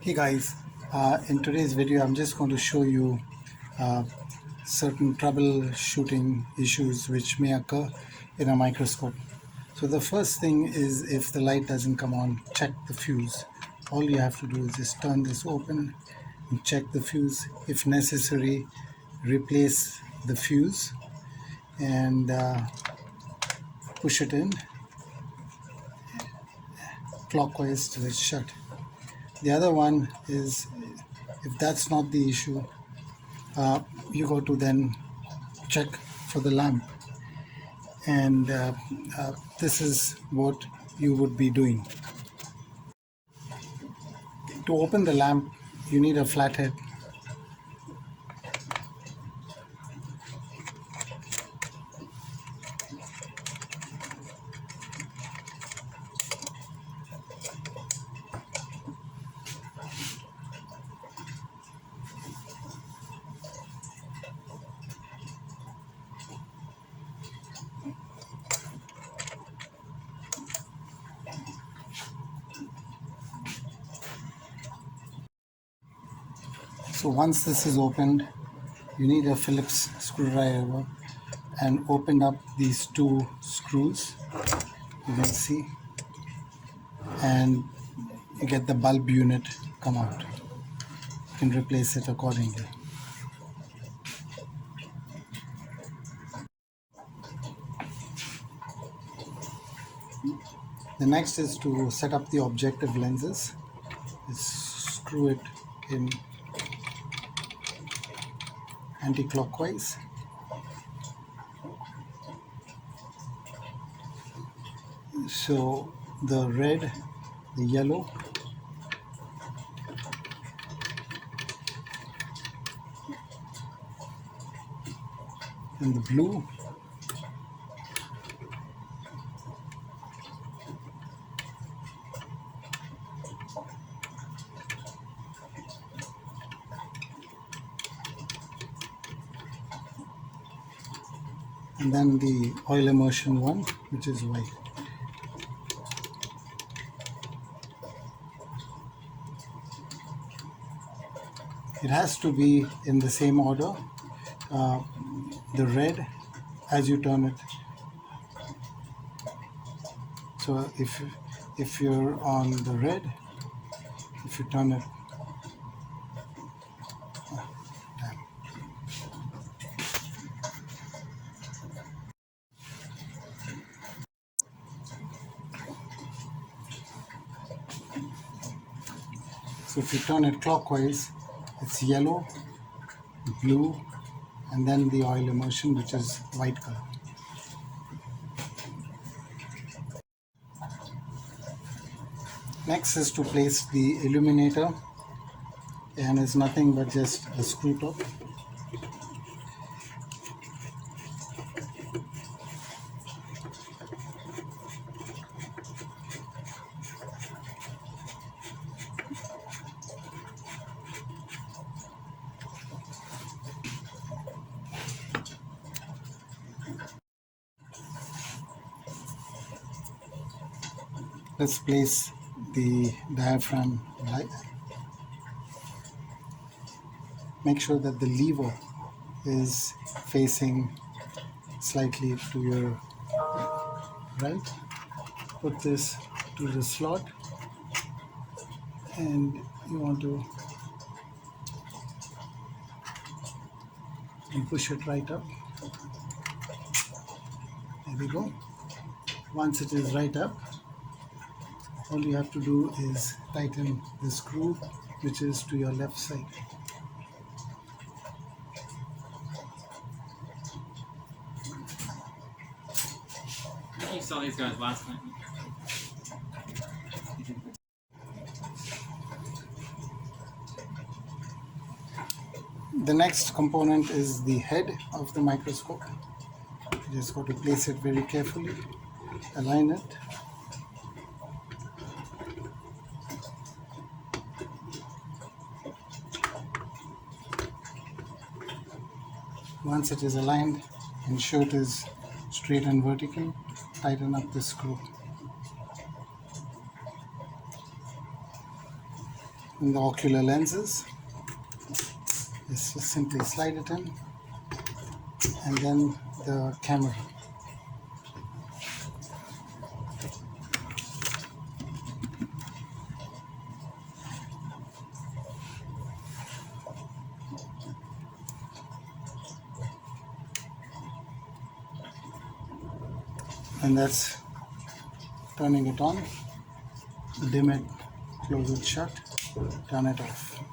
Hey guys, in today's video I'm just going to show you uh, certain troubleshooting issues which may occur in a microscope. So the first thing is, if the light doesn't come on, check the fuse. All you have to do is just turn this open and check the fuse. If necessary, replace the fuse and push it in clockwise till it's shut. The other one is, if that's not the issue, you go to then check for the lamp, and this is what you would be doing. To open the lamp, you need a flathead. So once this is opened, you need a Phillips screwdriver and open up these two screws, you can see, and you get the bulb unit come out. You can replace it accordingly. The next is to set up the objective lenses. Just screw it in anti-clockwise. So the red, the yellow, and the blue, and then the oil immersion one, which is white. It has to be in the same order. The red, as you turn it. So if you're on the red, if you turn it, damn. So if you turn it clockwise, it's yellow, blue, and then the oil immersion, which is white color. Next is to place the illuminator, and it's nothing but just a screw top. Let's place the diaphragm light. Make sure that the lever is facing slightly to your right. Put this to the slot, and you want to push it right up. There we go. Once it is right up, all you have to do is tighten the screw which is to your left side. You saw these guys last night. The next component is the head of the microscope. You just got to place it very carefully, align it. Once it is aligned, ensure it is straight and vertical, tighten up the screw. in the ocular lenses. Just simply slide it in, and then the camera. And that's turning it on. Dim it, close it shut, turn it off.